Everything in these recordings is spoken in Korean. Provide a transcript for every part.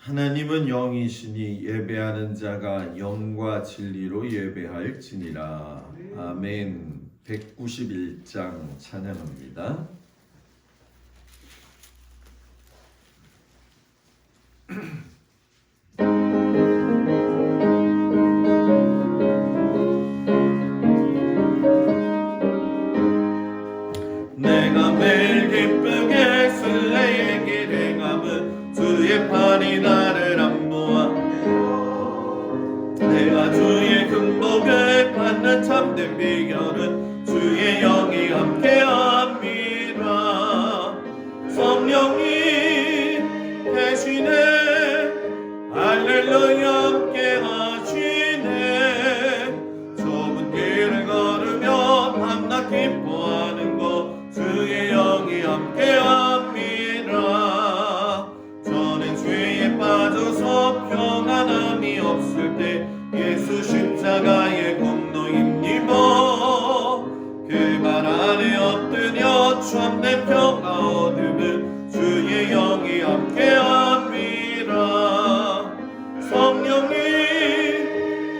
하나님은 영이시니 예배하는 자가 영과 진리로 예배할지니라. 아멘. 191장 찬양합니다. 내가 매일 기쁘게 순례의 길 행함은 주의 팔이 나를 안보하네요. 내가 주의 금복을 받는 참된 비결은 주의 영이 함께함이라. 성령이 계시네, 할렐루야 함께하시네. 좁은 길을 걸으며 밤낮 기뻐하는 것 주의 영이 함께함이라. 저는 죄에 빠져서 평안함이 없을 때 예수 십자가의 공로 힘입어 그 발 아래 엎드려 참된 평화 얻음은 주의 영이 함께함이라. 성령이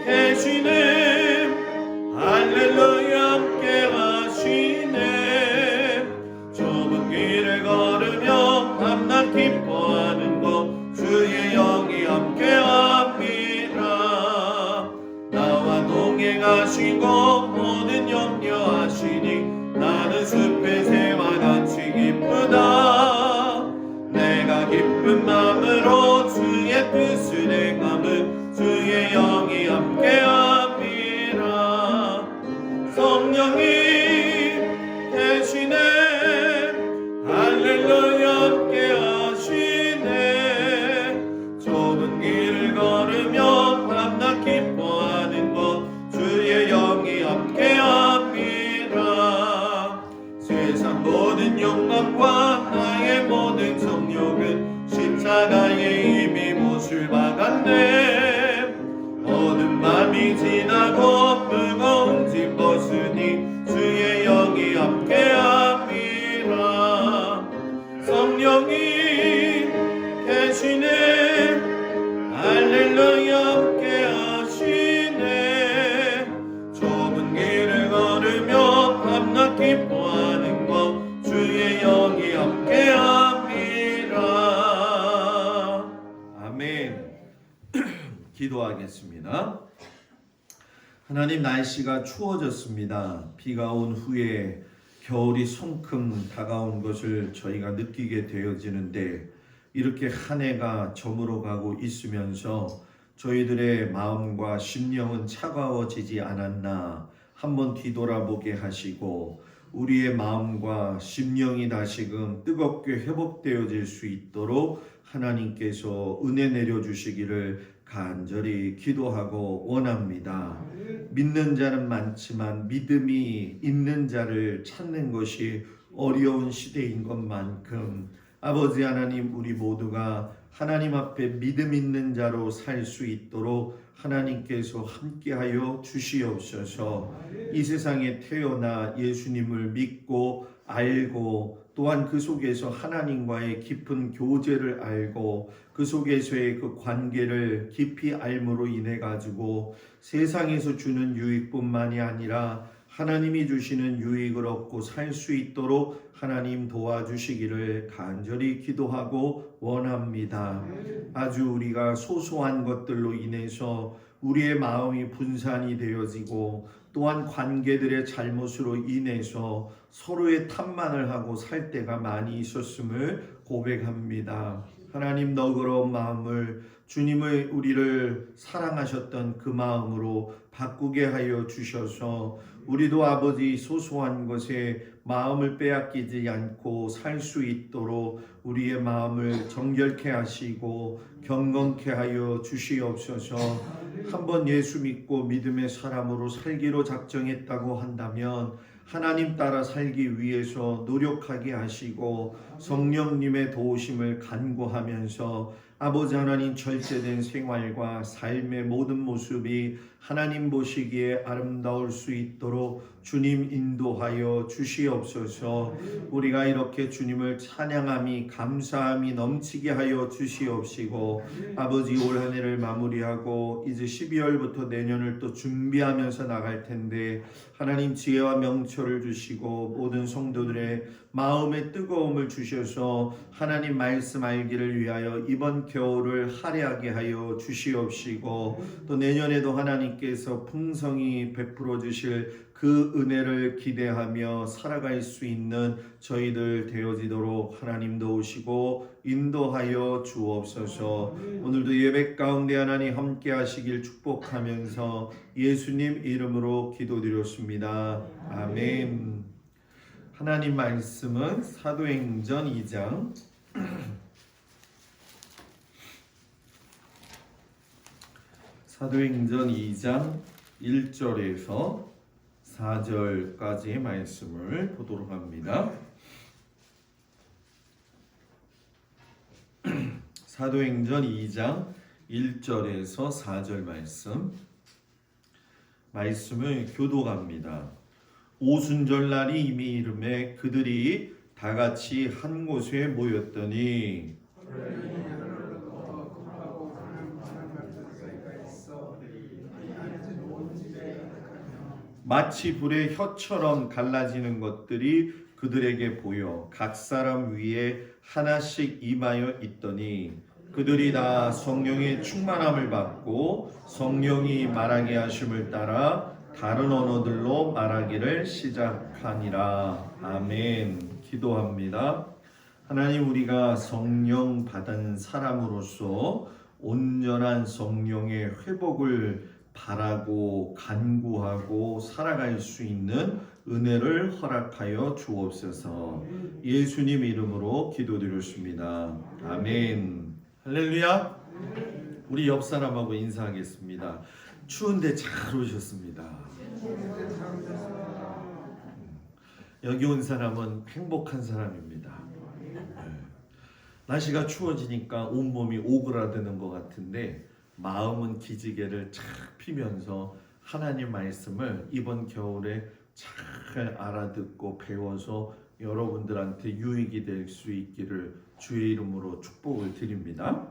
계시네, 할렐루야 함께하시네. 좁은 길을 걸으며 밤낮 기뻐하는 것 주의 영이 함께함이라. 나와 동행하시고 모든 염려하시니 나는 숲의 새와 같이 기쁘다. 내가 기쁜 마음으로 주의 뜻을 행함은 주의 영이 함께함이라. 성령이 계시네, 할렐루야 함께하시네. 좁은 길을 걸으며 밤낮 기뻐하는 것 주의 영이 함께함이라. 세상 모든 욕망과 나의 모든 정욕은 십자가에 이미 못을 박았네. 모든 맘이 지나고 무거운 짐 벗으니 주의 영이 함께함이라. 성령이 계시네, 할렐루야 함께하시네. 좁은 길을 걸으며 밤낮 기뻐하는 것 주의 영이 함께함이라. 아멘. 기도하겠습니다. 하나님, 날씨가 추워졌습니다. 비가 온 후에 겨울이 성큼 다가온 것을 저희가 느끼게 되어지는데, 이렇게 한 해가 저물어 가고 있으면서 저희들의 마음과 심령은 차가워지지 않았나 한번 뒤돌아보게 하시고, 우리의 마음과 심령이 다시금 뜨겁게 회복되어질 수 있도록 하나님께서 은혜 내려주시기를 간절히 기도하고 원합니다. 믿는 자는 많지만 믿음이 있는 자를 찾는 것이 어려운 시대인 것만큼 아버지 하나님, 우리 모두가 하나님 앞에 믿음 있는 자로 살 수 있도록 하나님께서 함께하여 주시옵소서. 이 세상에 태어나 예수님을 믿고 알고, 또한 그 속에서 하나님과의 깊은 교제를 알고 그 속에서의 그 관계를 깊이 알므로 인해 가지고 세상에서 주는 유익뿐만이 아니라 하나님이 주시는 유익을 얻고 살 수 있도록 하나님 도와주시기를 간절히 기도하고 원합니다. 아주 우리가 소소한 것들로 인해서 우리의 마음이 분산이 되어지고, 또한 관계들의 잘못으로 인해서 서로의 탓만을 하고 살 때가 많이 있었음을 고백합니다. 하나님, 너그러운 마음을, 주님의 우리를 사랑하셨던 그 마음으로 바꾸게 하여 주셔서 우리도 아버지 소소한 것에 마음을 빼앗기지 않고 살 수 있도록 우리의 마음을 정결케 하시고 경건케 하여 주시옵소서. 한번 예수 믿고 믿음의 사람으로 살기로 작정했다고 한다면 하나님 따라 살기 위해서 노력하게 하시고 성령님의 도우심을 간구하면서 아버지 하나님 절제된 생활과 삶의 모든 모습이 하나님 보시기에 아름다울 수 있도록 주님 인도하여 주시옵소서. 우리가 이렇게 주님을 찬양함이 감사함이 넘치게 하여 주시옵시고 아버지 올 한 해를 마무리하고 이제 12월부터 내년을 또 준비하면서 나갈 텐데 하나님 지혜와 명철을 주시고 모든 성도들의 마음의 뜨거움을 주셔서 하나님 말씀 알기를 위하여 이번 겨울을 할애하게 하여 주시옵시고 또 내년에도 하나님께서 풍성히 베풀어 주실 그 은혜를 기대하며 살아갈 수 있는 저희들 되어지도록 하나님 도우시고 인도하여 주옵소서. 오늘도 예배 가운데 하나님 함께 하시길 축복하면서 예수님 이름으로 기도드렸습니다. 아멘. 하나님 말씀은 사도행전 2장 사도행전 2장 1절에서 4절까지의 말씀을 보도록 합니다. 사도행전 2장 1절에서 4절 말씀을 교독합니다. 오순절날이 이미 이름에 그들이 다 같이 한 곳에 모였더니 마치 불의 혀처럼 갈라지는 것들이 그들에게 보여 각 사람 위에 하나씩 임하여 있더니 그들이 다 성령의 충만함을 받고 성령이 말하게 하심을 따라 다른 언어들로 말하기를 시작하니라. 아멘. 기도합니다. 하나님, 우리가 성령 받은 사람으로서 온전한 성령의 회복을 바라고 간구하고 살아갈 수 있는 은혜를 허락하여 주옵소서. 예수님 이름으로 기도드렸습니다. 아멘. 할렐루야. 우리 옆 사람하고 인사하겠습니다. 추운데 잘 오셨습니다. 여기 온 사람은 행복한 사람입니다. 날씨가 추워지니까 온몸이 오그라드는 것 같은데 마음은 기지개를 착 피면서 하나님 말씀을 이번 겨울에 잘 알아듣고 배워서 여러분들한테 유익이 될 수 있기를 주의 이름으로 축복을 드립니다.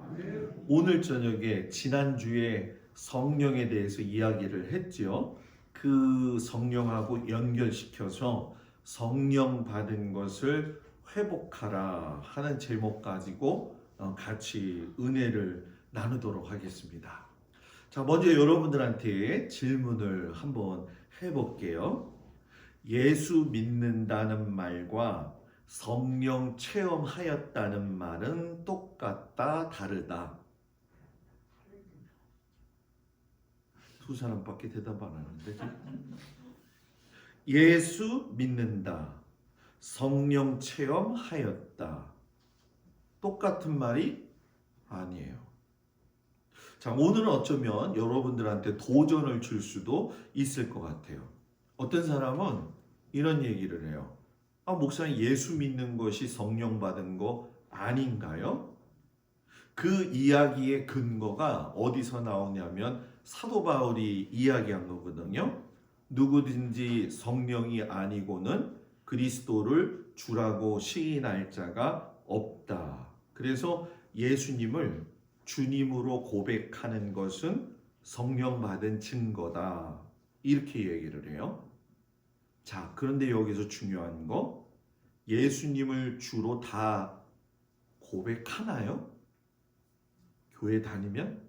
오늘 저녁에 지난주에 성령에 대해서 이야기를 했죠. 그 성령하고 연결시켜서 성령 받은 것을 회복하라 하는 제목 가지고 같이 은혜를 나누도록 하겠습니다. 자, 먼저 여러분들한테 질문을 한번 해볼게요. 예수 믿는다는 말과 성령 체험하였다는 말은 똑같다, 다르다? 두 사람밖에 대답 안 하는데. 예수 믿는다, 성령 체험하였다. 똑같은 말이 아니에요. 자, 오늘은 어쩌면 여러분들한테 도전을 줄 수도 있을 것 같아요. 어떤 사람은 이런 얘기를 해요. 목사님, 예수 믿는 것이 성령 받은 거 아닌가요? 그 이야기의 근거가 어디서 나오냐면 사도 바울이 이야기한 거거든요. 누구든지 성령이 아니고는 그리스도를 주라고 시인할 자가 없다. 그래서 예수님을 주님으로 고백하는 것은 성령 받은 증거다. 이렇게 얘기를 해요. 자, 그런데 여기서 중요한 거, 예수님을 주로 다 고백하나요? 교회 다니면?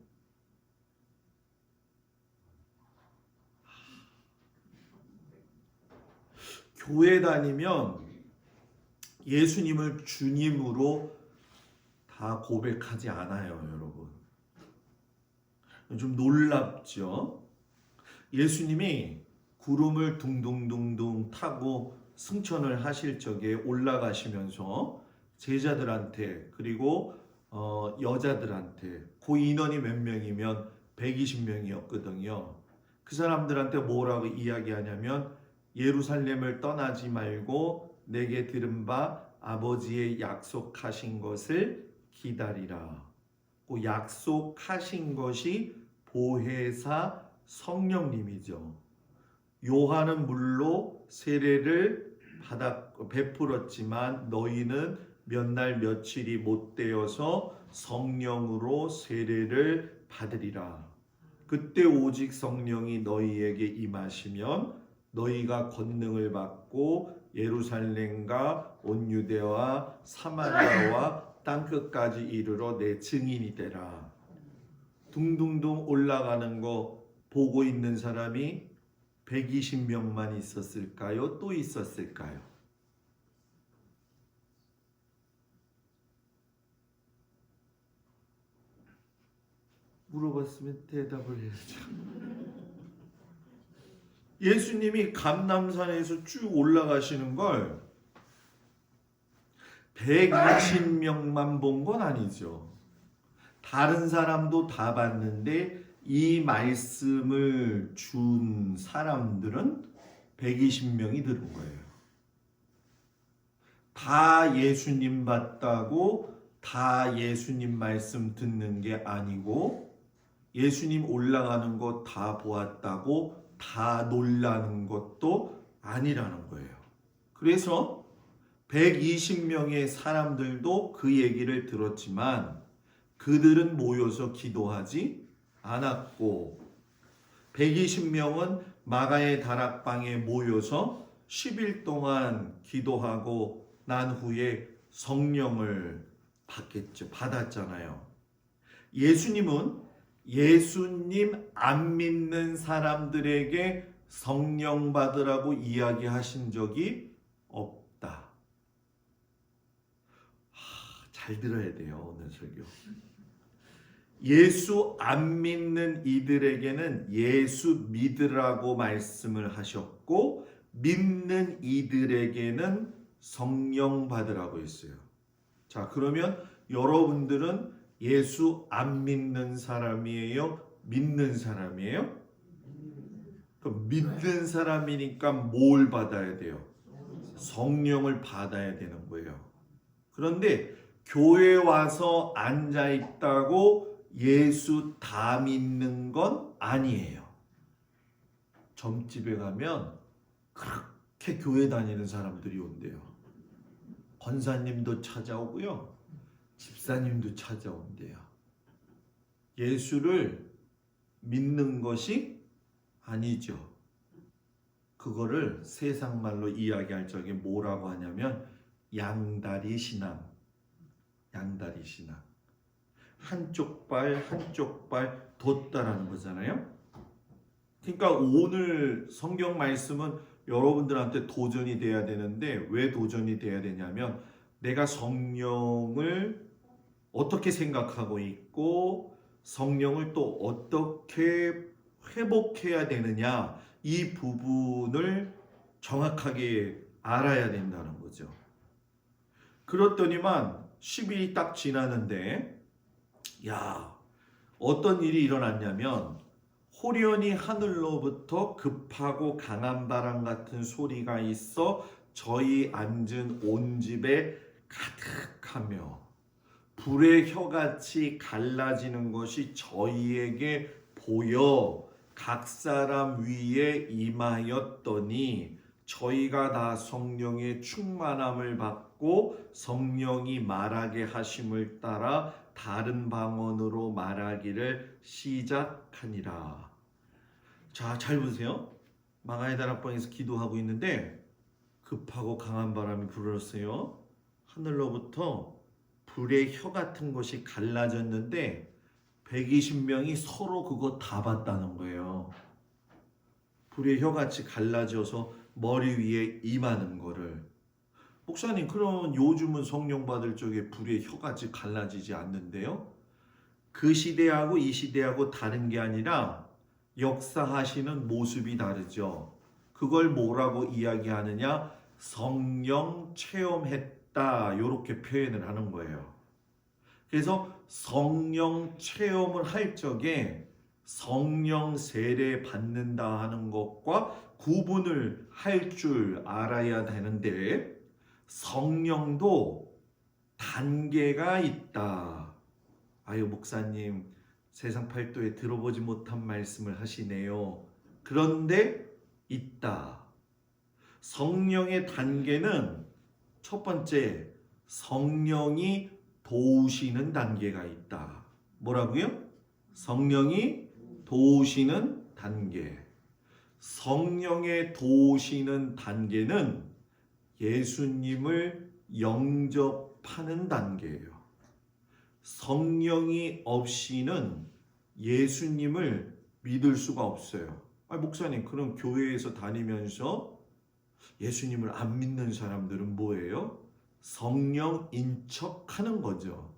교회 다니면 예수님을 주님으로 다 고백하지 않아요, 여러분. 좀 놀랍죠? 예수님이 구름을 둥둥둥둥 타고 승천을 하실 적에 올라가시면서 제자들한테 그리고 여자들한테 그 인원이 몇 명이면 120명이었거든요. 그 사람들한테 뭐라고 이야기하냐면 예루살렘을 떠나지 말고 내게 들은 바 아버지의 약속하신 것을 기다리라. 그 약속하신 것이 보혜사 성령님이죠. 요한은 물로 세례를 베풀었지만 너희는 몇 날 며칠이 못 되어서 성령으로 세례를 받으리라. 그때 오직 성령이 너희에게 임하시면 너희가 권능을 받고 예루살렘과 온 유대와 사마리아와 땅끝까지 이르러 내 증인이 되라. 둥둥둥 올라가는 거 보고 있는 사람이 120명만 있었을까요? 또 있었을까요? 물어봤으면 대답을 해야죠. 예수님이 감람산에서 쭉 올라가시는 걸 120명만 본 건 아니죠. 다른 사람도 다 봤는데 이 말씀을 준 사람들은 120명이 들은 거예요. 다 예수님 봤다고 다 예수님 말씀 듣는 게 아니고 예수님 올라가는 거 다 보았다고 다 놀라는 것도 아니라는 거예요. 그래서 120명의 사람들도 그 얘기를 들었지만 그들은 모여서 기도하지 않았고 120명은 마가의 다락방에 모여서 10일 동안 기도하고 난 후에 성령을 받았잖아요. 예수님은 예수님 안 믿는 사람들에게 성령 받으라고 이야기하신 적이 없다. 잘 들어야 돼요, 오늘 설교. 예수 안 믿는 이들에게는 예수 믿으라고 말씀을 하셨고 믿는 이들에게는 성령 받으라고 했어요. 자, 그러면 여러분들은 예수 안 믿는 사람이에요? 믿는 사람이에요? 그럼 믿는 사람이니까 뭘 받아야 돼요? 성령을 받아야 되는 거예요. 그런데 교회 와서 앉아 있다고 예수 다 믿는 건 아니에요. 점집에 가면 그렇게 교회 다니는 사람들이 온대요. 권사님도 찾아오고요. 집사님도 찾아온대요. 예수를 믿는 것이 아니죠. 그거를 세상 말로 이야기할 적에 뭐라고 하냐면 양다리 신앙. 양다리 신앙. 한쪽 발 뒀다라는 거잖아요. 그러니까 오늘 성경 말씀은 여러분들한테 도전이 돼야 되는데 왜 도전이 돼야 되냐면 내가 성령을 어떻게 생각하고 있고 성령을 또 어떻게 회복해야 되느냐 이 부분을 정확하게 알아야 된다는 거죠. 그렇더니만 10일이 딱 지나는데 어떤 일이 일어났냐면 호련히 하늘로부터 급하고 강한 바람 같은 소리가 있어 저희 앉은 온 집에 가득하며 불의 혀같이 갈라지는 것이 저희에게 보여 각 사람 위에 임하였더니 저희가 다 성령의 충만함을 받고 성령이 말하게 하심을 따라 다른 방언으로 말하기를 시작하니라. 자, 잘 보세요. 마가의 다락방에서 기도하고 있는데 급하고 강한 바람이 불었어요. 하늘로부터 불의 혀 같은 것이 갈라졌는데 120명이 서로 그거 다 봤다는 거예요. 불의 혀같이 갈라져서 머리 위에 임하는 거를. 목사님, 그럼 요즘은 성령 받을 적에 불의 혀같이 갈라지지 않는데요? 그 시대하고 이 시대하고 다른 게 아니라 역사하시는 모습이 다르죠. 그걸 뭐라고 이야기하느냐? 성령 체험했다, 이렇게 표현을 하는 거예요. 그래서 성령 체험을 할 적에 성령 세례 받는다 하는 것과 구분을 할 줄 알아야 되는데 성령도 단계가 있다. 아유 목사님 세상 팔도에 들어보지 못한 말씀을 하시네요. 그런데 있다. 성령의 단계는 첫 번째 성령이 도우시는 단계가 있다. 뭐라고요? 성령이 도우시는 단계. 성령의 도우시는 단계는 예수님을 영접하는 단계예요. 성령이 없이는 예수님을 믿을 수가 없어요. 목사님, 그럼 교회에서 다니면서 예수님을 안 믿는 사람들은 뭐예요? 성령 인척하는 거죠.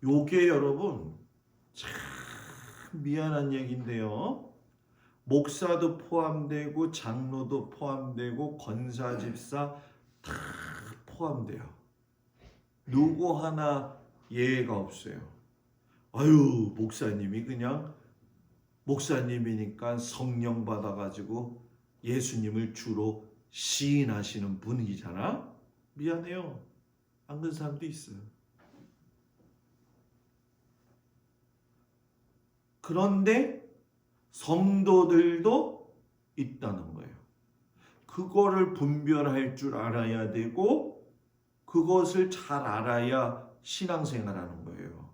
요게 여러분 참 미안한 얘기인데요. 목사도 포함되고 장로도 포함되고 권사 집사 다 포함돼요. 누구 하나 예외가 없어요. 아유 목사님이 그냥 목사님이니까 성령 받아가지고 예수님을 주로 시인하시는 분이잖아. 미안해요. 안 그런 사람도 있어요. 그런데 성도들도 있다는 거예요. 그거를 분별할 줄 알아야 되고 그것을 잘 알아야 신앙생활하는 거예요.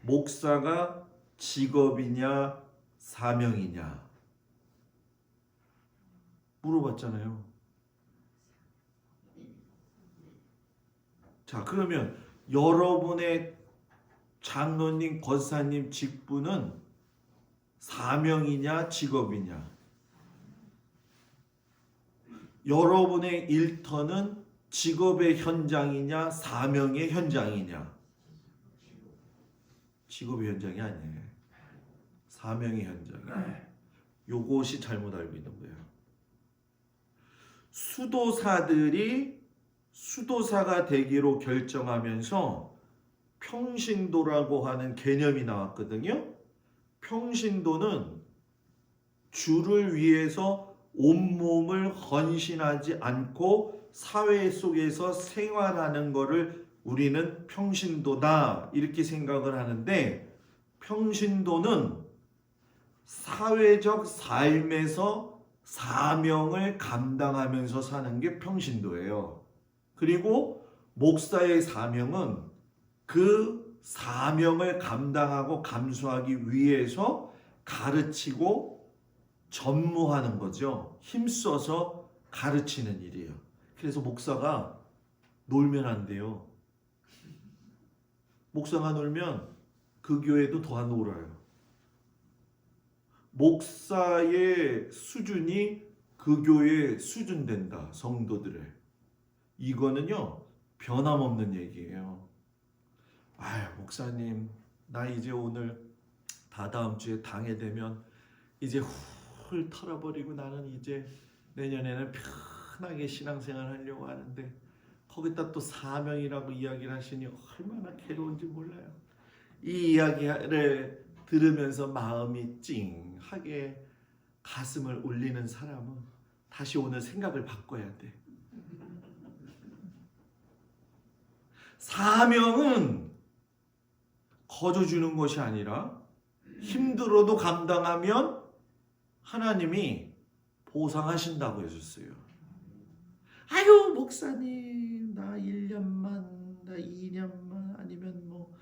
목사가 직업이냐 사명이냐 물어봤잖아요. 자, 그러면 여러분의 장로님, 권사님 직분은 사명이냐 직업이냐? 여러분의 일터는 직업의 현장이냐 사명의 현장이냐? 직업의 현장이 아니에요. 사명의 현장이에요. 요것이 잘못 알고 있는 거예요. 수도사들이 수도사가 되기로 결정하면서 평신도라고 하는 개념이 나왔거든요. 평신도는 주를 위해서 온몸을 헌신하지 않고 사회 속에서 생활하는 것을 우리는 평신도다 이렇게 생각을 하는데, 평신도는 사회적 삶에서 사명을 감당하면서 사는 게 평신도예요. 그리고 목사의 사명은 그 사명을 감당하고 감수하기 위해서 가르치고 전무하는 거죠. 힘써서 가르치는 일이에요. 그래서 목사가 놀면 안 돼요. 목사가 놀면 그 교회도 더 놀아요. 목사의 수준이 그 교회의 수준 된다. 성도들의. 이거는요 변함없는 얘기예요. 목사님 나 이제 오늘 다다음 주에 당회 되면 이제 훌 털어버리고 나는 이제 내년에는 편하게 신앙생활 하려고 하는데 거기다 또 사명이라고 이야기를 하시니 얼마나 괴로운지 몰라요. 이 이야기를 들으면서 마음이 찡하게 가슴을 울리는 사람은 다시 오늘 생각을 바꿔야 돼. 사명은 거저주는 것이 아니라 힘들어도 감당하면 하나님이 보상하신다고 해줬어요. 아유 목사님 나 1년만 나 2년만 아니면 뭐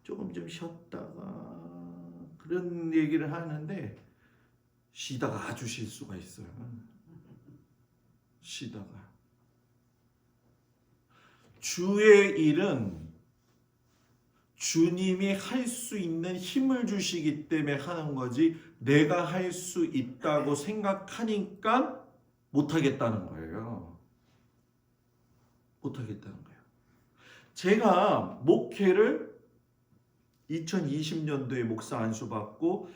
조금 좀 쉬었다가 그런 얘기를 하는데 쉬다가 아주 쉴 수가 있어요. 쉬다가. 주의 일은 주님이 할 수 있는 힘을 주시기 때문에 하는 거지 내가 할 수 있다고 생각하니까 못하겠다는 거예요. 못하겠다는 거예요. 제가 목회를 2020년도에 목사 안수 받고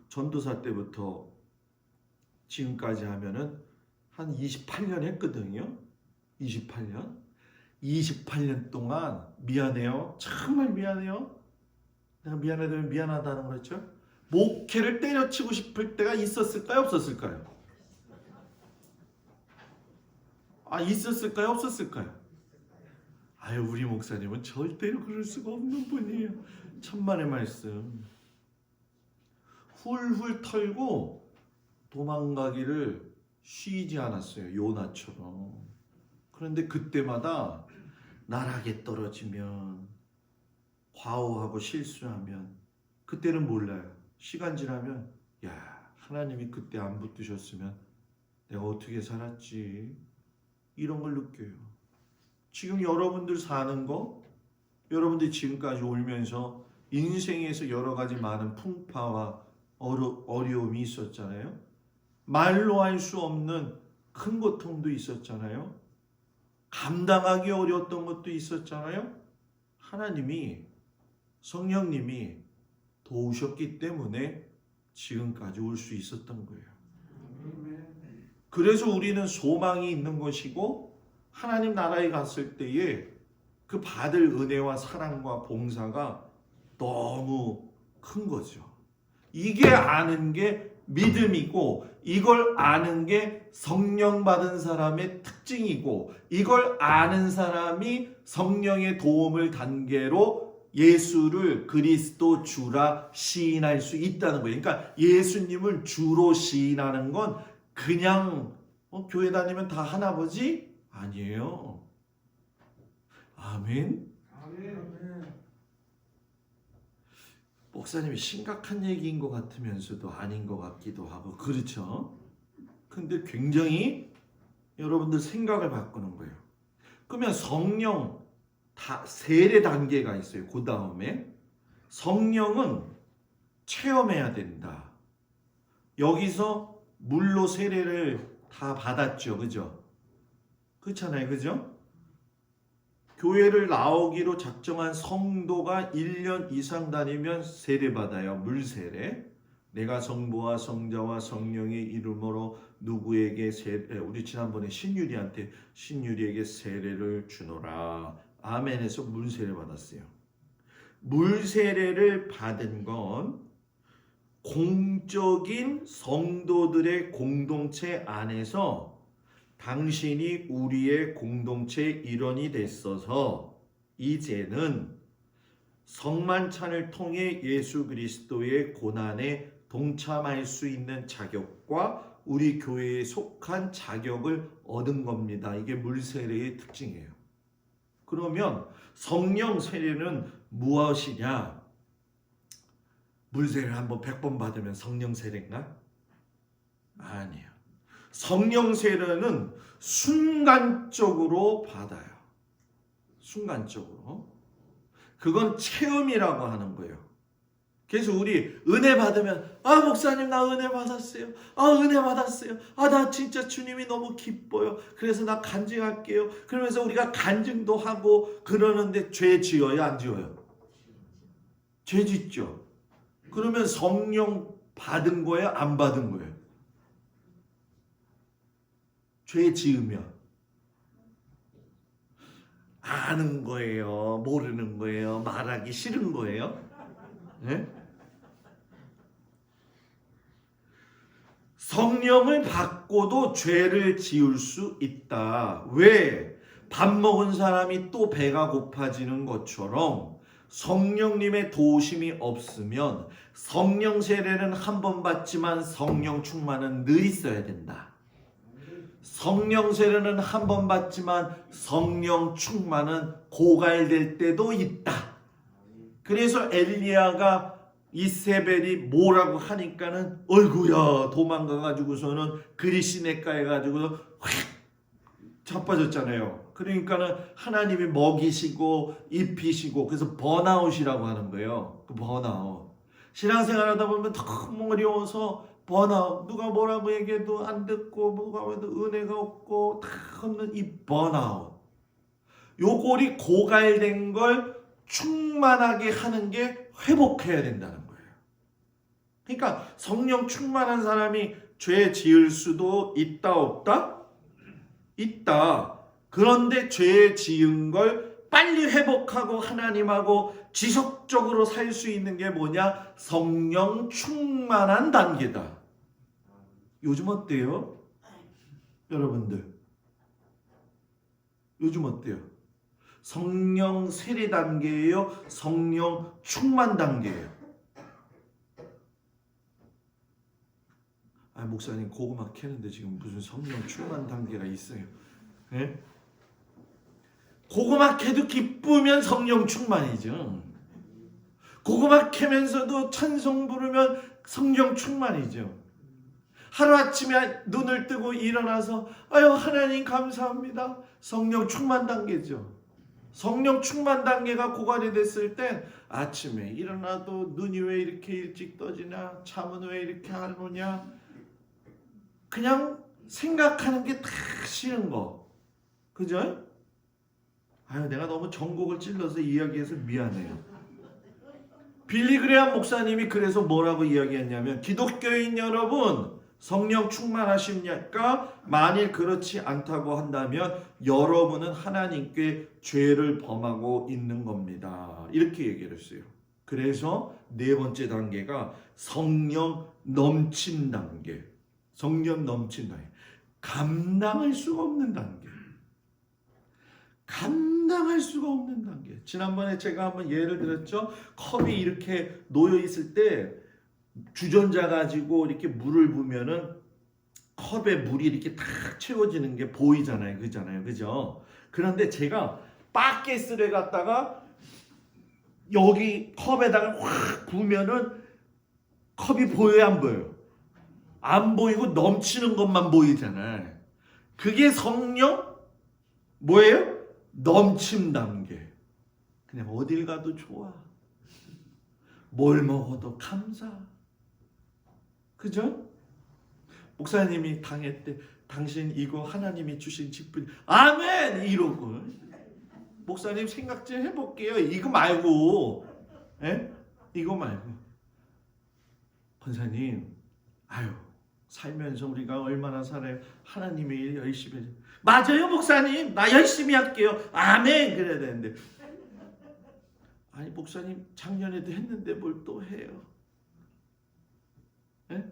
전도사 때부터 지금까지 하면은 한 28년 했거든요. 28년 동안 미안해요. 정말 미안해요. 내가 미안하다면 미안하다는 거죠. 목회를 때려치고 싶을 때가 있었을까요? 없었을까요? 있었을까요? 없었을까요? 아유, 우리 목사님은 절대로 그럴 수가 없는 분이에요. 천만의 말씀. 훌훌 털고 도망가기를 쉬지 않았어요. 요나처럼. 그런데 그때마다 나락에 떨어지면, 과오하고 실수하면, 그때는 몰라요. 시간 지나면 야, 하나님이 그때 안 붙드셨으면 내가 어떻게 살았지, 이런 걸 느껴요. 지금 여러분들 사는 거, 여러분들이 지금까지 울면서 인생에서 여러 가지 많은 풍파와 어려움이 있었잖아요. 말로 할 수 없는 큰 고통도 있었잖아요. 감당하기 어려웠던 것도 있었잖아요. 하나님이, 성령님이 도우셨기 때문에 지금까지 올 수 있었던 거예요. 그래서 우리는 소망이 있는 것이고, 하나님 나라에 갔을 때에 그 받을 은혜와 사랑과 봉사가 너무 큰 거죠. 이게 아는 게 믿음이고, 이걸 아는 게 성령 받은 사람의 특징이고, 이걸 아는 사람이 성령의 도움을 단계로 예수를 그리스도 주라 시인할 수 있다는 거예요. 그러니까 예수님을 주로 시인하는 건 그냥 교회 다니면 다 하나 보지? 아니에요. 아멘. 목사님이 심각한 얘기인 것 같으면서도 아닌 것 같기도 하고, 그렇죠? 근데 굉장히 여러분들 생각을 바꾸는 거예요. 그러면 성령 세례 단계가 있어요. 그 다음에 성령은 체험해야 된다. 여기서 물로 세례를 다 받았죠. 그죠? 그렇잖아요. 그죠? 교회를 나오기로 작정한 성도가 1년 이상 다니면 세례받아요. 물세례. 내가 성부와 성자와 성령의 이름으로 누구에게 우리 지난번에 신유리에게 세례를 주노라. 아멘에서 물세례 받았어요. 물세례를 받은 건 공적인 성도들의 공동체 안에서 당신이 우리의 공동체의 일원이 됐어서 이제는 성만찬을 통해 예수 그리스도의 고난에 동참할 수 있는 자격과 우리 교회에 속한 자격을 얻은 겁니다. 이게 물세례의 특징이에요. 그러면 성령 세례는 무엇이냐? 물세례를 한번 100번 받으면 성령 세례인가? 아니에요. 성령 세례는 순간적으로 받아요. 순간적으로. 그건 체험이라고 하는 거예요. 그래서 우리 은혜 받으면 목사님 나 은혜 받았어요. 은혜 받았어요. 나 진짜 주님이 너무 기뻐요. 그래서 나 간증할게요. 그러면서 우리가 간증도 하고 그러는데 죄 지어요? 안 지어요? 죄 짓죠. 그러면 성령 받은 거예요? 안 받은 거예요? 죄 지으면 아는 거예요? 모르는 거예요? 말하기 싫은 거예요? 네? 성령을 받고도 죄를 지을 수 있다. 왜? 밥 먹은 사람이 또 배가 고파지는 것처럼 성령님의 도우심이 없으면 성령 세례는 한 번 받지만 성령 충만은 늘 있어야 된다. 성령 세례는 한 번 받지만 성령 충만은 고갈될 때도 있다. 그래서 엘리야가 이세벨이 뭐라고 하니까는 어이구야 도망가가지고서는 그리시네가에 가지고 확 자빠졌잖아요. 그러니까는 하나님이 먹이시고 입히시고, 그래서 번아웃이라고 하는 거예요. 그 번아웃. 신앙생활하다 보면 너무 어려워서 번아웃, 누가 뭐라고 얘기해도 안 듣고 누가 해도 은혜가 없고 다 없는 이 번아웃. 요꼴이 고갈된 걸 충만하게 하는 게 회복해야 된다는 거예요. 그러니까 성령 충만한 사람이 죄 지을 수도 있다 없다? 있다. 그런데 죄 지은 걸 빨리 회복하고 하나님하고 지속적으로 살 수 있는 게 뭐냐? 성령 충만한 단계다. 요즘 어때요? 여러분들 요즘 어때요? 성령 세례 단계예요? 성령 충만 단계예요? 아, 목사님 고구마 캐는데 지금 무슨 성령 충만 단계가 있어요? 예? 고구마 캐도 기쁘면 성령 충만이죠. 고구마 캐면서도 찬송 부르면 성령 충만이죠. 하루아침에 눈을 뜨고 일어나서 아유 하나님 감사합니다. 성령 충만 단계죠. 성령 충만 단계가 고갈이 됐을 때 아침에 일어나도 눈이 왜 이렇게 일찍 떠지냐, 잠은 왜 이렇게 안 오냐, 그냥 생각하는 게 다 싫은 거. 그죠? 아유 내가 너무 전곡을 찔러서 이야기해서 미안해요. 빌리그레암 목사님이 그래서 뭐라고 이야기했냐면, 기독교인 여러분 성령 충만하십니까? 만일 그렇지 않다고 한다면 여러분은 하나님께 죄를 범하고 있는 겁니다. 이렇게 얘기를 했어요. 그래서 네 번째 단계가 성령 넘친 단계. 성령 넘친 단계. 감당할 수가 없는 단계. 감당할 수가 없는 단계. 지난번에 제가 한번 예를 들었죠. 컵이 이렇게 놓여 있을 때 주전자 가지고 이렇게 물을 부으면은 컵에 물이 이렇게 탁 채워지는 게 보이잖아요. 그잖아요. 그죠? 그런데 제가 바켓을 갖다가 여기 컵에다가 확 부으면은 컵이 보여요, 안 보여요? 안 보이고 넘치는 것만 보이잖아요. 그게 성령 뭐예요? 넘침 단계. 그냥 어딜 가도 좋아. 뭘 먹어도 감사. 그죠? 목사님이 당했대. 당신 이거 하나님이 주신 직분. 아멘! 이러고. 목사님 생각 좀 해볼게요. 이거 말고. 에? 이거 말고. 권사님, 아유, 살면서 우리가 얼마나 살아요. 하나님의 일 열심히 해요. 맞아요, 목사님. 나 열심히 할게요. 아멘! 그래야 되는데. 아니, 목사님 작년에도 했는데 뭘 또 해요? 에?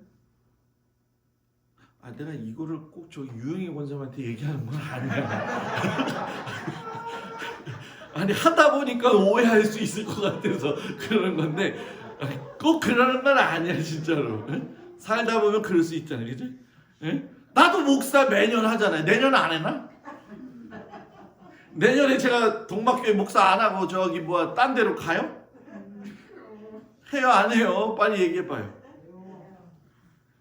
아, 내가 이거를 꼭 저 유영희 권사님한테 얘기하는 건 아니야. 아니, 하다 보니까 오해할 수 있을 것 같아서 그러는 건데 꼭 그러는 건 아니야, 진짜로. 에? 살다 보면 그럴 수 있잖아요, 그지? 에? 나도 목사 매년 하잖아요. 내년 안 해나? 내년에 제가 동막교회 목사 안 하고 저기 뭐야 딴 데로 가요? 해요, 안 해요? 빨리 얘기해봐요.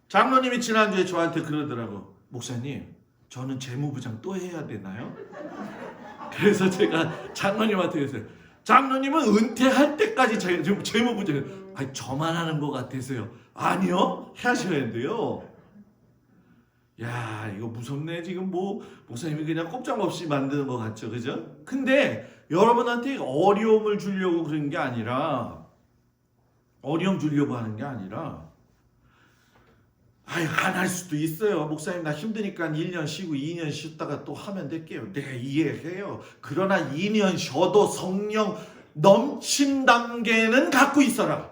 장로님이 지난주에 저한테 그러더라고. 목사님, 저는 재무부장 또 해야 되나요? 그래서 제가 장로님한테 그랬어요. 장로님은 은퇴할 때까지 재무부장. 아니, 저만 하는 것 같아서요. 아니요, 하셔야 돼요. 야, 이거 무섭네. 지금 뭐 목사님이 그냥 꼼짝없이 만드는 것 같죠, 그죠? 근데 여러분한테 어려움을 주려고 그런 게 아니라, 어려움 주려고 하는 게 아니라, 아유, 안 할 수도 있어요. 목사님 나 힘드니까 1년 쉬고 2년 쉬었다가 또 하면 될게요. 네, 이해해요. 그러나 2년 쉬어도 성령 넘침 단계는 갖고 있어라.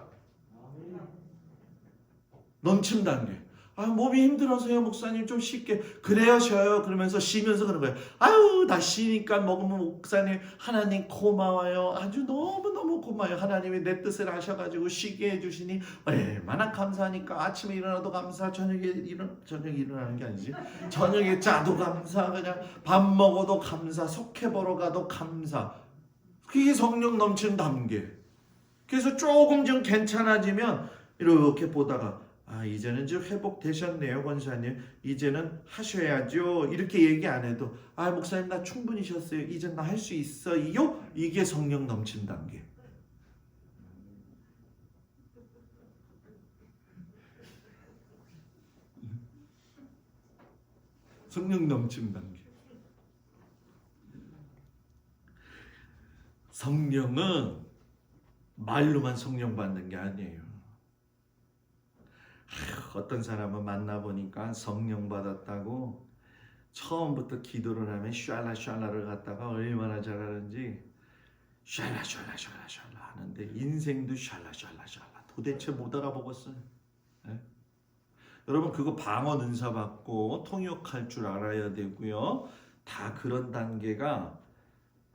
넘침 단계. 아, 몸이 힘들어서요, 목사님 좀 쉽게. 그래요, 쉬어요. 그러면서 쉬면서 그런 거예요. 아유, 나 쉬니까 먹으면 목사님, 하나님 고마워요. 아주 너무너무 고마워요. 하나님이 내 뜻을 하셔가지고 쉬게 해주시니 얼마나 감사하니까. 아침에 일어나도 감사, 저녁에 일어나는 게 아니지. 저녁에 자도 감사, 그냥 밥 먹어도 감사, 속해 보러 가도 감사. 그게 성령 넘치는 단계. 그래서 조금 좀 괜찮아지면 이렇게 보다가 아, 이제는 좀 회복되셨네요, 권사님. 이제는 하셔야죠. 이렇게 얘기 안 해도 아, 목사님 나 충분히 쉬었어요. 이젠 나 할 수 있어요. 이게 성령 넘친 단계. 성령 넘친 단계. 성령은 말로만 성령 받는 게 아니에요. 어떤 사람은 만나보니까 성령 받았다고 처음부터 기도를 하면 샬라샬라를 갖다가 얼마나 잘하는지 샬라샬라샬라샬라 하는데 인생도 샬라샬라샬라 도대체 못 알아보겠어요. 네? 여러분 그거 방언 은사 받고 통역할 줄 알아야 되고요. 다 그런 단계가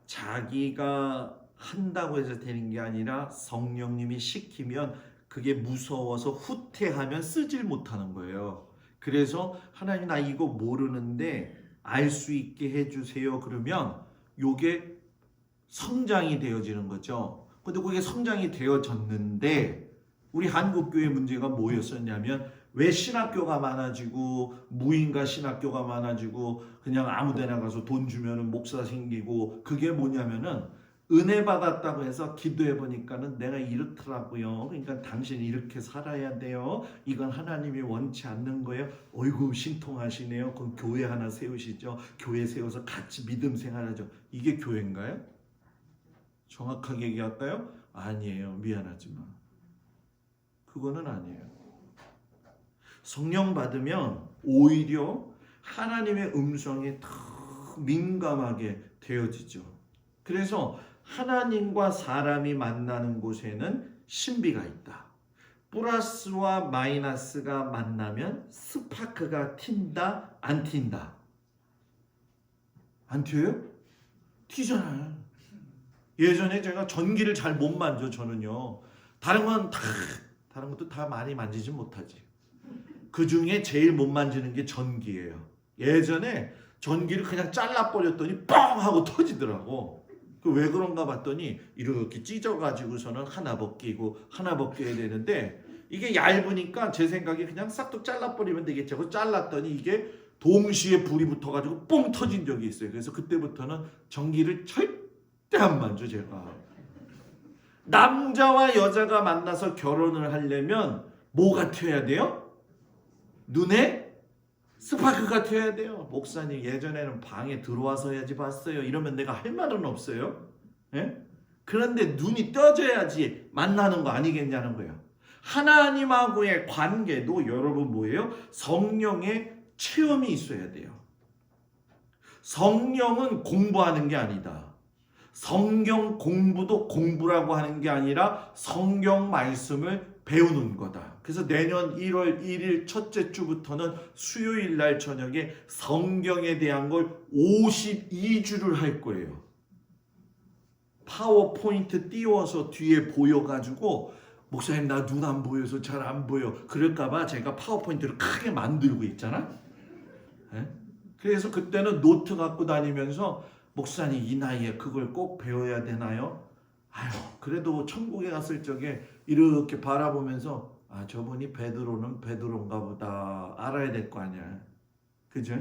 자기가 한다고 해서 되는 게 아니라 성령님이 시키면 그게 무서워서 후퇴하면 쓰질 못하는 거예요. 그래서 하나님 나 이거 모르는데 알 수 있게 해주세요. 그러면 요게 성장이 되어지는 거죠. 근데 그게 성장이 되어졌는데 우리 한국교회 문제가 뭐였었냐면 왜 신학교가 많아지고 무인가 신학교가 많아지고 그냥 아무 데나 가서 돈 주면은 목사 생기고 그게 뭐냐면은 은혜 받았다고 해서 기도해 보니까는 내가 이렇더라고요. 그러니까 당신이 이렇게 살아야 돼요. 이건 하나님이 원치 않는 거예요. 어이구 신통하시네요. 그럼 교회 하나 세우시죠. 교회 세워서 같이 믿음 생활하죠. 이게 교회인가요? 정확하게 얘기할까요? 아니에요. 미안하지만 그거는 아니에요. 성령 받으면 오히려 하나님의 음성에 더 민감하게 되어지죠. 그래서 하나님과 사람이 만나는 곳에는 신비가 있다. 플러스와 마이너스가 만나면 스파크가 튄다, 안 튄다? 안 튀어요? 튀잖아요. 예전에 제가 전기를 잘 못 만져 저는요. 다른 것도 다 많이 만지지 못하지. 그 중에 제일 못 만지는 게 전기예요. 예전에 전기를 그냥 잘라버렸더니 뻥 하고 터지더라고. 그 왜 그런가 봤더니 이렇게 찢어가지고서는 하나 벗기고 하나 벗겨야 되는데 이게 얇으니까 제 생각에 그냥 싹둑 잘라버리면 되겠지 하고 잘랐더니 이게 동시에 불이 붙어가지고 뻥 터진 적이 있어요. 그래서 그때부터는 전기를 절대 안 만져 제가. 남자와 여자가 만나서 결혼을 하려면 뭐가 튀어야 돼요? 눈에 스파크가 튀어야 돼요. 목사님 예전에는 방에 들어와서 해야지 봤어요. 이러면 내가 할 말은 없어요. 예? 그런데 눈이 떠져야지 만나는 거 아니겠냐는 거예요. 하나님하고의 관계도 여러분 뭐예요? 성령의 체험이 있어야 돼요. 성령은 공부하는 게 아니다. 성경 공부도 공부라고 하는 게 아니라 성경 말씀을 배우는 거다. 그래서 내년 1월 1일 첫째 주부터는 수요일 날 저녁에 성경에 대한 걸 52주를 할 거예요. 파워포인트 띄워서 뒤에 보여가지고 목사님 나 눈 안 보여서 잘 안 보여. 그럴까봐 제가 파워포인트를 크게 만들고 있잖아. 네? 그래서 그때는 노트 갖고 다니면서 목사님 이 나이에 그걸 꼭 배워야 되나요? 아유 그래도 천국에 갔을 적에 이렇게 바라보면서 아 저분이 베드로는 베드로인가 보다 알아야 될 거 아니야. 그죠?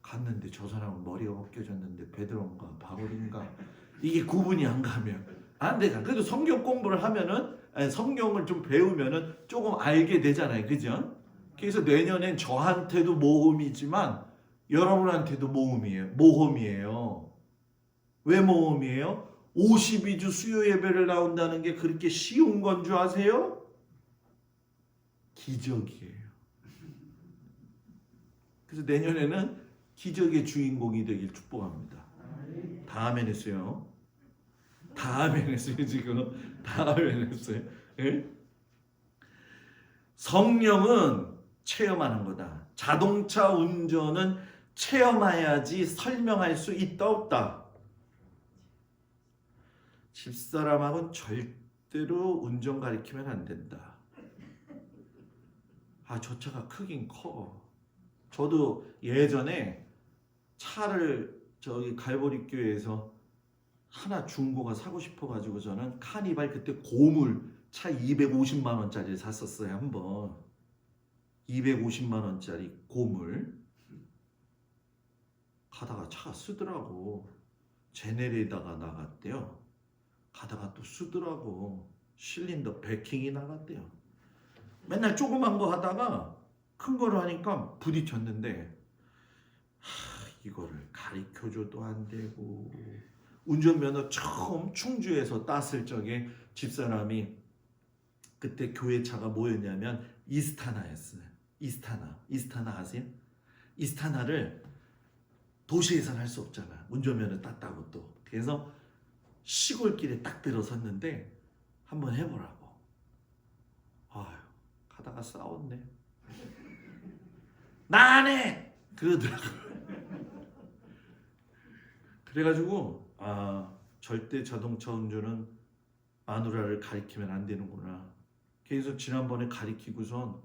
갔는데 저 사람은 머리가 벗겨졌는데 베드로인가 바울인가 이게 구분이 안 가면 안 되잖아. 그래도 성경 공부를 하면은 성경을 좀 배우면은 조금 알게 되잖아요. 그죠? 그래서 내년엔 저한테도 모험이지만 여러분한테도 모험이에요. 왜 모험이에요? 52주 수요 예배를 나온다는 게 그렇게 쉬운 건 줄 아세요? 기적이에요. 그래서 내년에는 기적의 주인공이 되길 축복합니다. 다 아멘 했어요. 다 아멘 했어요 지금. 다 아멘 했어요. 예? 성령은 체험하는 거다. 자동차 운전은 체험해야지 설명할 수 있다 없다. 집사람하고는 절대로 운전 가르치면 안 된다. 아, 저 차가 크긴 커. 저도 예전에 차를 저기 갈보리교회에서 하나 중고가 사고 싶어가지고 저는 카니발 그때 고물 차 250만 원짜리 샀었어요 한번. 250만 원짜리 고물. 가다가 차가 쓰더라고. 제네레이터가 나갔대요. 가다가 또 쓰더라고. 실린더 베킹이 나갔대요. 맨날 조그만 거 하다가 큰 거를 하니까 부딪혔는데 이거를 가르쳐줘도 안 되고 운전면허 처음 충주에서 땄을 적에 집사람이 그때 교회 차가 뭐였냐면 이스타나였어요. 이스타나 아세요? 이스타나를 도시에서는 할 수 없잖아. 운전면허 땄다고 또. 그래서 시골길에 딱 들어섰는데 한번 해보라고. 아휴 가다가 싸웠네. 나 안 해! 그러더라고. 그래가지고 절대 자동차 운전은 마누라를 가리키면 안 되는구나. 그래서 지난번에 가리키고선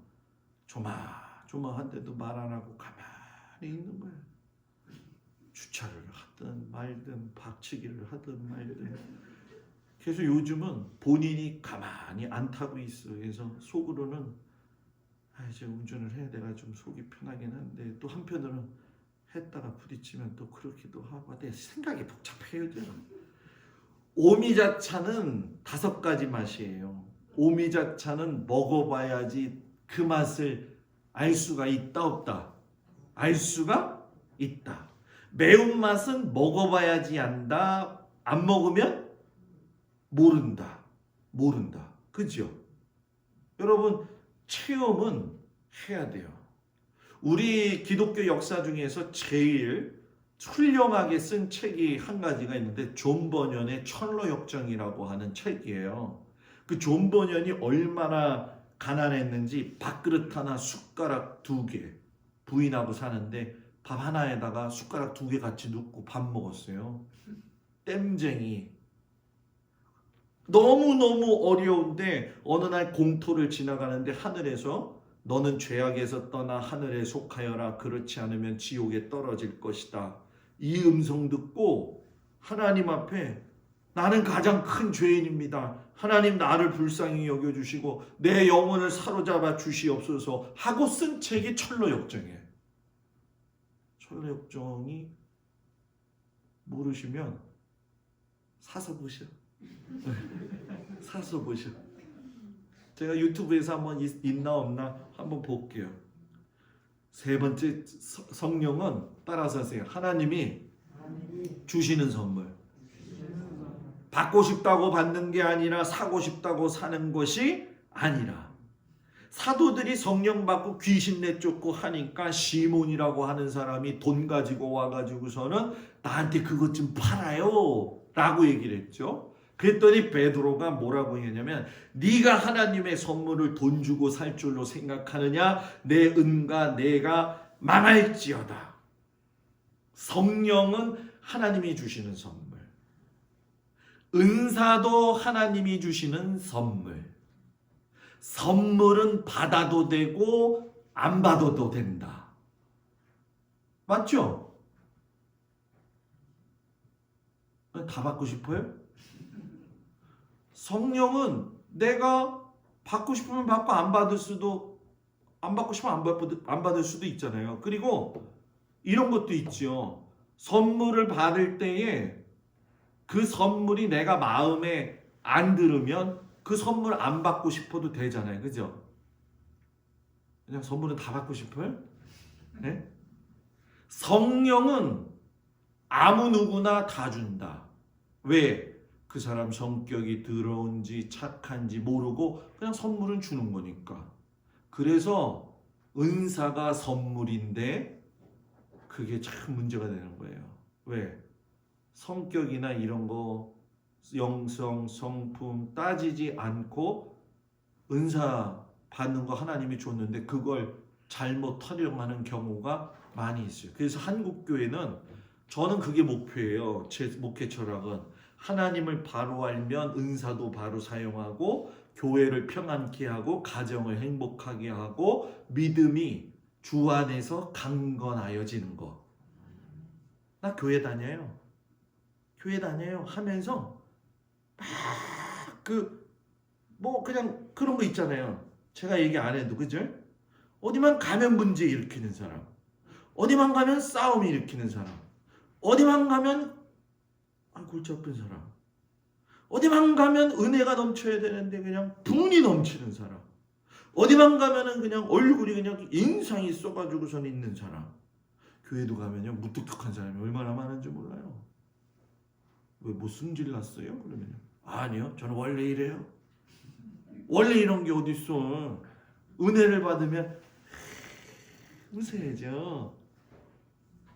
조마조마한데도 말 안 하고 가만히 있는 거야. 주차를 하든 말든 박치기를 하든 말든. 그래서 요즘은 본인이 가만히 안 타고 있어. 그래서 속으로는 이제 운전을 해 내가 좀 속이 편하긴 한데 또 한편으로는 했다가 부딪히면 또 그렇기도 하고 내 생각이 복잡해요. 오미자차는 5가지 맛이에요. 오미자차는 먹어봐야지 그 맛을 알 수가 있다 없다. 알 수가 있다. 매운맛은 먹어봐야지 안다. 안 먹으면 모른다. 그죠? 여러분 체험은 해야 돼요. 우리 기독교 역사 중에서 제일 훌륭하게 쓴 책이 한 가지가 있는데 존 버년의 철로역정이라고 하는 책이에요. 그 존 버년이 얼마나 가난했는지 밥그릇 하나 숟가락 2개 부인하고 사는데 밥 하나에다가 숟가락 2개 같이 넣고 밥 먹었어요. 땜쟁이. 너무너무 어려운데 어느 날 공터를 지나가는데 하늘에서 너는 죄악에서 떠나 하늘에 속하여라. 그렇지 않으면 지옥에 떨어질 것이다. 이 음성 듣고 하나님 앞에 나는 가장 큰 죄인입니다. 하나님 나를 불쌍히 여겨주시고 내 영혼을 사로잡아 주시옵소서 하고 쓴 책이 철로역정이에요. 철로역정이 모르시면 사서 보셔. 사서 보셔. 제가 유튜브에서 한번 있나 없나 한번 볼게요. 3번째 성령은 따라서 하세요. 하나님이 주시는 선물. 받고 싶다고 받는 게 아니라 사고 싶다고 사는 것이 아니라 사도들이 성령 받고 귀신 내쫓고 하니까 시몬이라고 하는 사람이 돈 가지고 와가지고서는 나한테 그것 좀 팔아요 라고 얘기를 했죠. 그랬더니 베드로가 뭐라고 했냐면 네가 하나님의 선물을 돈 주고 살 줄로 생각하느냐 내 은과 내가 망할지어다. 성령은 하나님이 주시는 선물. 은사도 하나님이 주시는 선물. 선물은 받아도 되고 안 받아도 된다. 맞죠? 다 받고 싶어요? 성령은 내가 받고 싶으면 받고 안 받을 수도 안 받고 싶으면 안 받을 수도 있잖아요. 그리고 이런 것도 있죠. 선물을 받을 때에 그 선물이 내가 마음에 안 들으면 그 선물 안 받고 싶어도 되잖아요. 그죠? 그냥 선물은 다 받고 싶어요? 네? 성령은 아무 누구나 다 준다. 왜? 그 사람 성격이 더러운지 착한지 모르고 그냥 선물은 주는 거니까. 그래서 은사가 선물인데 그게 참 문제가 되는 거예요. 왜? 성격이나 이런 거 영성, 성품 따지지 않고 은사 받는 거 하나님이 줬는데 그걸 잘못 활용하는 경우가 많이 있어요. 그래서 한국교회는 저는 그게 목표예요. 제 목회 철학은 하나님을 바로 알면 은사도 바로 사용하고 교회를 평안케 하고 가정을 행복하게 하고 믿음이 주 안에서 강건하여지는 거. 나 교회 다녀요. 하면서 뭐 그냥 그런 거 있잖아요. 제가 얘기 안 해도 그죠? 어디만 가면 문제 일으키는 사람, 어디만 가면 싸움 일으키는 사람, 어디만 가면 골치 아픈 사람, 어디만 가면 은혜가 넘쳐야 되는데 그냥 분이 넘치는 사람, 어디만 가면은 그냥 얼굴이 그냥 인상이 쏘가지고선 있는 사람. 교회도 가면요 무뚝뚝한 사람이 얼마나 많은지 몰라요. 왜 뭐 승질 났어요? 그러면요. 아니요, 저는 원래 이래요. 원래 이런 게 어딨어. 은혜를 받으면 웃어야죠.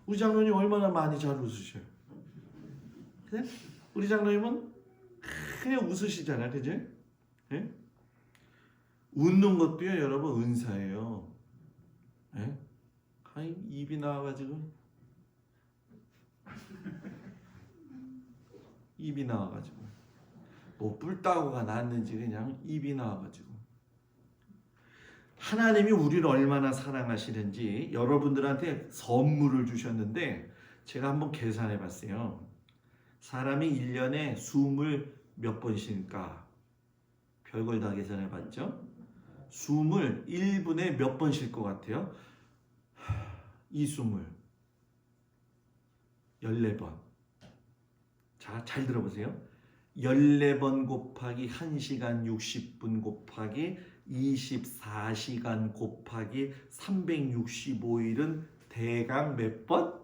우리 장로님 얼마나 많이 잘 웃으셔요. 그래? 우리 장로님은 그냥 웃으시잖아요. 그죠? 네? 웃는 것도요 여러분 은사예요. 네? 입이 나와가지고 입이 나와가지고 뭐 뿔따구가 났는지 그냥 입이 나와가지고. 하나님이 우리를 얼마나 사랑하시는지 여러분들한테 선물을 주셨는데 제가 한번 계산해 봤어요. 사람이 1년에 숨을 몇 번 쉴까? 별걸 다 계산해 봤죠? 숨을 1분에 몇 번 쉴 것 같아요? 이 숨을 14번. 자, 잘 들어보세요. 14번 곱하기 1시간 60분 곱하기 24시간 곱하기 365일은 대강 몇 번?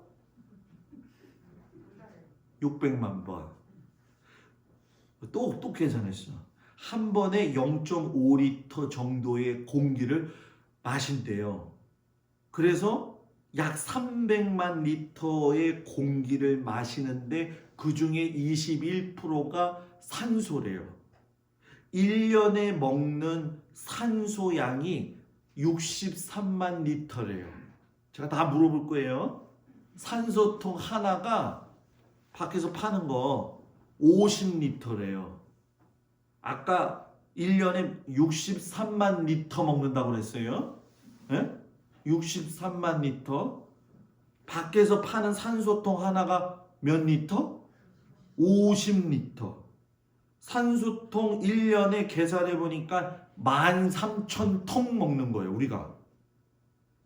600만 번. 또 계산했어. 한 번에 0.5리터 정도의 공기를 마신대요. 그래서 약 300만 리터의 공기를 마시는데 그 중에 21%가 산소래요. 1년에 먹는 산소 양이 63만 리터래요. 제가 다 물어볼 거예요. 산소통 하나가 밖에서 파는 거 50리터래요. 아까 1년에 63만 리터 먹는다고 그랬어요. 네? 63만 리터. 밖에서 파는 산소통 하나가 몇 리터? 50리터. 산소통 1년에 계산해 보니까 13,000통 먹는 거예요. 우리가.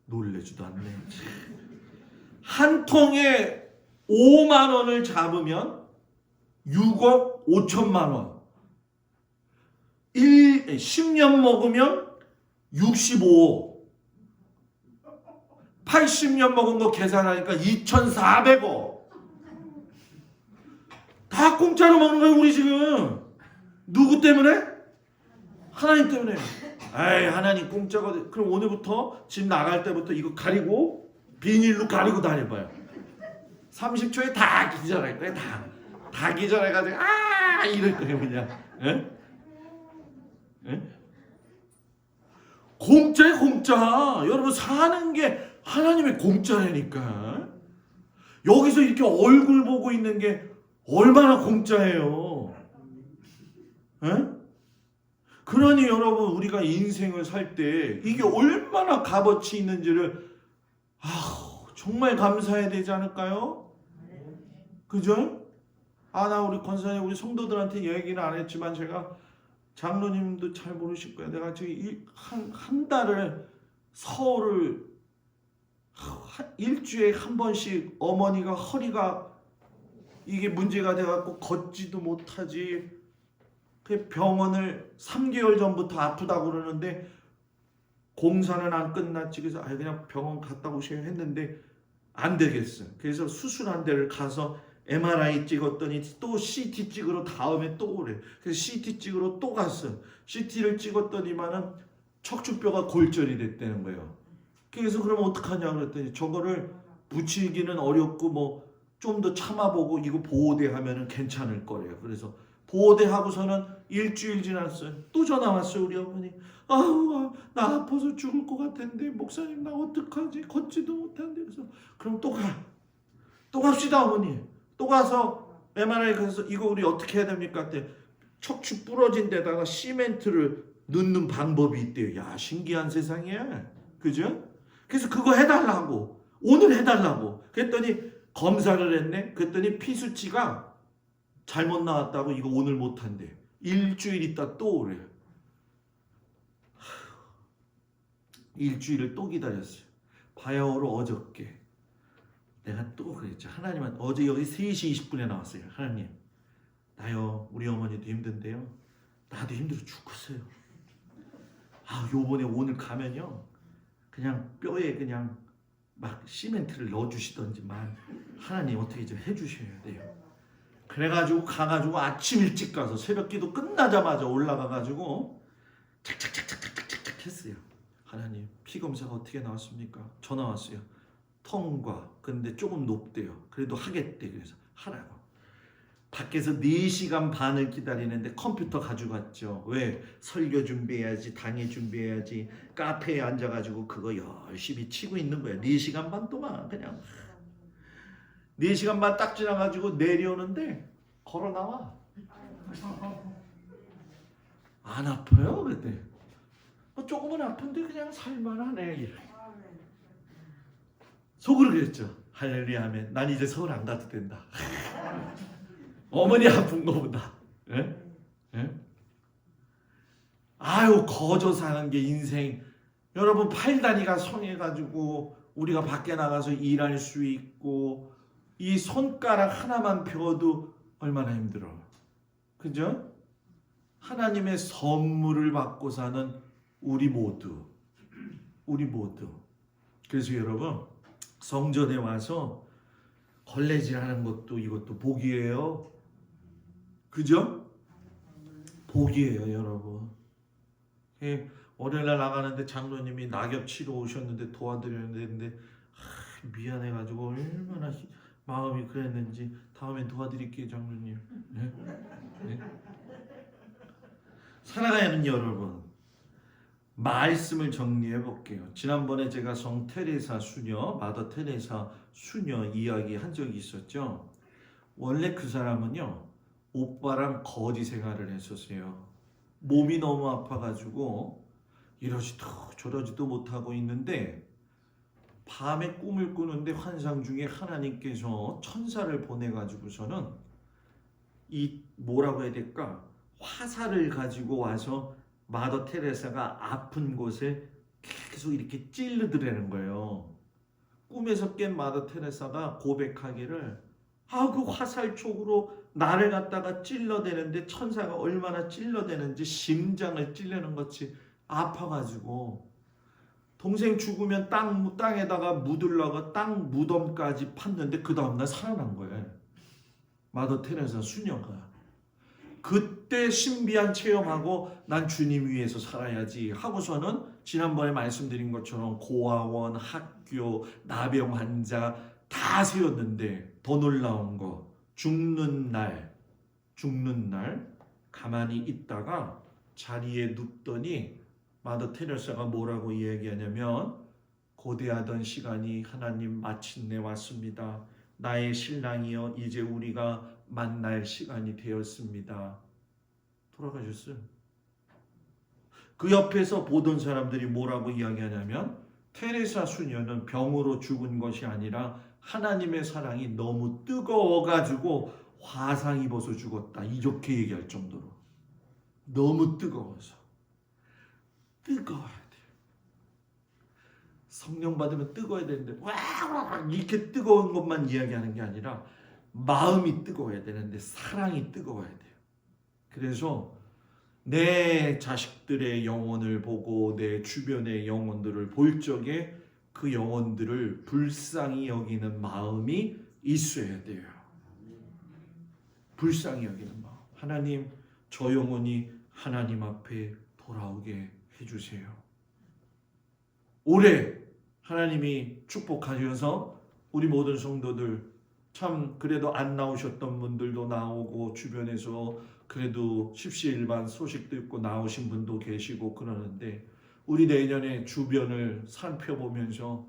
놀래지도 않네. 한 통에 5만 원을 잡으면 6억 5천만 원. 10년 먹으면 65억. 80년 먹은 거 계산하니까 2,400억. 다 공짜로 먹는 거예요, 우리 지금. 누구 때문에? 하나님 때문에. 에이, 하나님 공짜가 돼. 그럼 오늘부터 집 나갈 때부터 이거 가리고 비닐로 가리고 다녀봐요. 30초에 다 기절할 거예요. 다 기절해가지고 이럴 거예요 그냥. 에? 에? 공짜에 공짜. 여러분 사는 게 하나님의 공짜라니까. 여기서 이렇게 얼굴 보고 있는 게 얼마나 공짜예요. 에? 그러니 여러분 우리가 인생을 살 때 이게 얼마나 값어치 있는지를 정말 감사해야 되지 않을까요? 그죠? 나 우리 권사님 우리 성도들한테 얘기는 안 했지만 제가 장로님도 잘 모르실 거예요. 내가 지금 한 달을 서울을 일주일에 한 번씩 어머니가 허리가 이게 문제가 돼갖고 걷지도 못하지. 그 병원을 3개월 전부터 아프다고 그러는데 공사는 안 끝났지. 그래서 그냥 병원 갔다 오셔야 했는데 안 되겠어. 그래서 수술한 데를 가서 MRI 찍었더니 또 CT 찍으러 다음에 또 오래. 그래서 CT 찍으러 또 갔어. CT를 찍었더니만은 척추뼈가 골절이 됐다는 거예요. 그래서 그러면 어떡하냐 그랬더니 저거를 붙이기는 어렵고 뭐 좀 더 참아보고 이거 보호대 하면은 괜찮을 거래요. 그래서 보호대 하고서는 일주일 지났어요. 또 전화 왔어요 우리 어머니. 나 아파서 죽을 것 같은데 목사님 나 어떡하지? 걷지도 못하는데. 그래서 그럼 또 갑시다 어머니. 또 가서 MRI 가서 이거 우리 어떻게 해야 됩니까? 그때 척추 부러진 데다가 시멘트를 넣는 방법이 있대요. 야 신기한 세상이야. 그죠? 그래서 그거 해달라고. 오늘 해달라고. 그랬더니 검사를 했네. 그랬더니 피 수치가 잘못 나왔다고 이거 오늘 못한대. 일주일 있다 또 오래요. 일주일을 또 기다렸어요. 바야흐로 어저께 내가 또 그랬죠. 하나님은 어제 여기 3시 20분에 나왔어요. 하나님 나요 우리 어머니도 힘든데요. 나도 힘들어 죽겠어요. 요번에 오늘 가면요 그냥 뼈에 그냥 막 시멘트를 넣어주시던지만 하나님 어떻게 좀 해주셔야 돼요. 그래가지고 가가지고 아침 일찍 가서 새벽기도 끝나자마자 올라가가지고 착착착착착착착 했어요. 하나님 피검사가 어떻게 나왔습니까? 전화 왔어요. 통과. 근데 조금 높대요. 그래도 하겠대. 그래서 하라고. 밖에서 4시간 반을 기다리는데 컴퓨터 가져갔죠. 왜? 설교 준비해야지, 강의 준비해야지. 카페에 앉아가지고 그거 열심히 치고 있는 거야. 4시간 반 동안 그냥 4시간 반 딱 지나가지고 내려오는데 걸어 나와. 안 아파요 그때. 조금은 아픈데 그냥 살만하네. 이래. 속으로 그랬죠. 할렐루야 하면 난 이제 서울 안 가도 된다. 어머니 아픈 거보다. 예? 예? 아유 거저 사는 게 인생. 여러분 팔다리가 성해가지고 우리가 밖에 나가서 일할 수 있고 이 손가락 하나만 펴도 얼마나 힘들어. 그죠? 하나님의 선물을 받고 사는 우리 모두. 그래서 여러분 성전에 와서 걸레질하는 것도 이것도 복이에요. 그죠? 복이에요 여러분. 월요일날 나가는데 장로님이 낙엽 치러 오셨는데 도와드려야 되는데 미안해가지고 얼마나 마음이 그랬는지 다음에 도와드릴게요 장로님. 네? 네? 사랑하는 여러분, 말씀을 정리해 볼게요. 지난번에 제가 성 테레사 수녀, 마더 테레사 수녀 이야기 한 적이 있었죠. 원래 그 사람은요 오빠랑 거지 생활을 했었어요. 몸이 너무 아파가지고 이러지도 저러지도 못하고 있는데 밤에 꿈을 꾸는데 환상 중에 하나님께서 천사를 보내가지고서는 이 뭐라고 해야 될까? 화살을 가지고 와서 마더 테레사가 아픈 곳에 계속 이렇게 찔르더라는 거예요. 꿈에서 깬 마더 테레사가 고백하기를 그 화살촉으로 나를 갖다가 찔러대는데 천사가 얼마나 찔러대는지 심장을 찔르는 것이 아파가지고 동생 죽으면 땅에다가 묻으려고 땅 무덤까지 팠는데 그 다음날 살아난 거예요. 마더 테레사 수녀가. 그때 신비한 체험하고 난 주님 위해서 살아야지 하고서는 지난번에 말씀드린 것처럼 고아원, 학교, 나병 환자 다 세웠는데 더 놀라운 거 죽는 날 가만히 있다가 자리에 눕더니 마더 테레사가 뭐라고 이야기하냐면 고대하던 시간이 하나님 마침내 왔습니다. 나의 신랑이여 이제 우리가 만날 시간이 되었습니다. 돌아가셨어요. 그 옆에서 보던 사람들이 뭐라고 이야기하냐면 테레사 수녀는 병으로 죽은 것이 아니라 하나님의 사랑이 너무 뜨거워가지고 화상 입어서 죽었다. 이렇게 얘기할 정도로 너무 뜨거워서. 뜨거워야 돼요. 성령 받으면 뜨거워야 되는데 와 이렇게 뜨거운 것만 이야기하는 게 아니라 마음이 뜨거워야 되는데 사랑이 뜨거워야 돼요. 그래서 내 자식들의 영혼을 보고 내 주변의 영혼들을 볼 적에 그 영혼들을 불쌍히 여기는 마음이 있어야 돼요. 불쌍히 여기는 마음. 하나님, 저 영혼이 하나님 앞에 돌아오게 해주세요. 올해 하나님이 축복하셔서 우리 모든 성도들 참 그래도 안 나오셨던 분들도 나오고 주변에서 그래도 십시일반 소식 듣고 나오신 분도 계시고 그러는데 우리 내년에 주변을 살펴보면서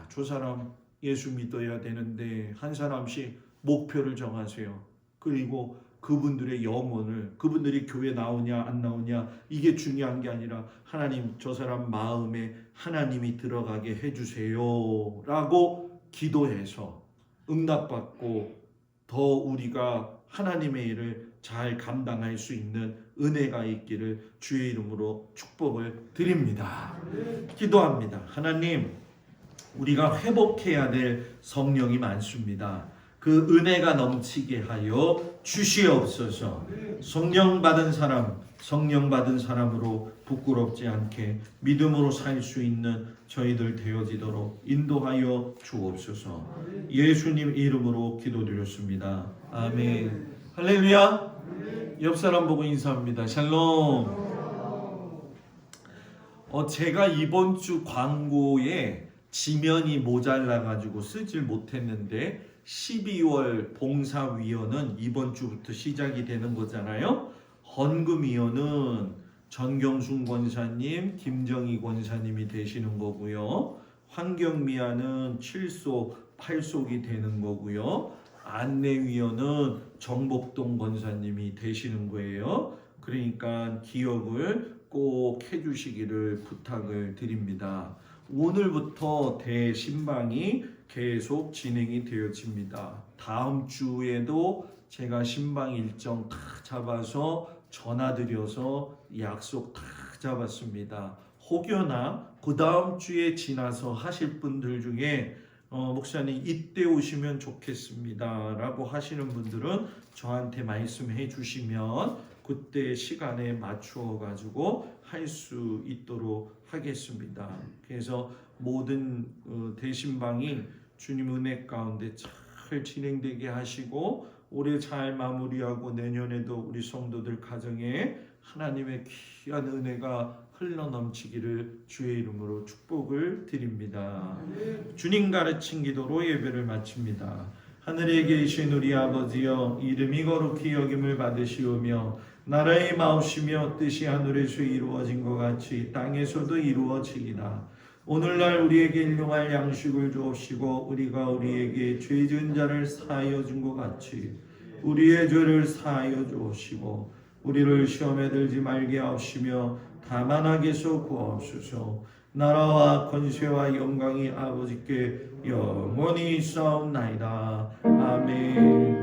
저 사람 예수 믿어야 되는데 한 사람씩 목표를 정하세요. 그리고 그분들의 영혼을 그분들이 교회 나오냐 안 나오냐 이게 중요한 게 아니라 하나님 저 사람 마음에 하나님이 들어가게 해주세요 라고 기도해서 응답받고 더 우리가 하나님의 일을 잘 감당할 수 있는 은혜가 있기를 주의 이름으로 축복을 드립니다. 기도합니다. 하나님 우리가 회복해야 될 성령이 많습니다. 그 은혜가 넘치게 하여 주시옵소서. 성령 받은 사람으로 부끄럽지 않게 믿음으로 살 수 있는 저희들 되어지도록 인도하여 주옵소서. 예수님 이름으로 기도드렸습니다. 아멘. 할렐루야. 옆 사람 보고 인사합니다. 샬롬. 제가 이번 주 광고에 지면이 모자라가지고 쓰질 못했는데 12월 봉사위원은 이번 주부터 시작이 되는 거잖아요. 헌금위원은 전경순 권사님, 김정희 권사님이 되시는 거고요. 환경미화는 7속, 8속이 되는 거고요. 안내위원은 정복동 권사님이 되시는 거예요. 그러니까 기억을 꼭 해주시기를 부탁을 드립니다. 오늘부터 대신방이 계속 진행이 되어집니다. 다음 주에도 제가 신방 일정 다 잡아서 전화드려서 약속 다 잡았습니다. 혹여나 그 다음 주에 지나서 하실 분들 중에 목사님 이때 오시면 좋겠습니다 라고 하시는 분들은 저한테 말씀해 주시면 그때 시간에 맞추어 가지고 할 수 있도록 하겠습니다. 그래서 모든 대신방이 주님 은혜 가운데 잘 진행되게 하시고 올해 잘 마무리하고 내년에도 우리 성도들 가정에 하나님의 귀한 은혜가 흘러넘치기를 주의 이름으로 축복을 드립니다. 주님 가르친 기도로 예배를 마칩니다. 하늘에 계신 우리 아버지여, 이름이 거룩히 여김을 받으시오며 나라의 마옵시며 뜻이 하늘에서 이루어진 것 같이 땅에서도 이루어지리라. 오늘날 우리에게 일용할 양식을 주옵시고 우리가 우리에게 죄 지은 자를 사하여 준 것 같이 우리의 죄를 사하여 주옵시고 우리를 시험에 들지 말게 하옵시며 다만 악에서 구하옵소서. 나라와 권세와 영광이 아버지께 영원히 있사옵나이다. 아멘.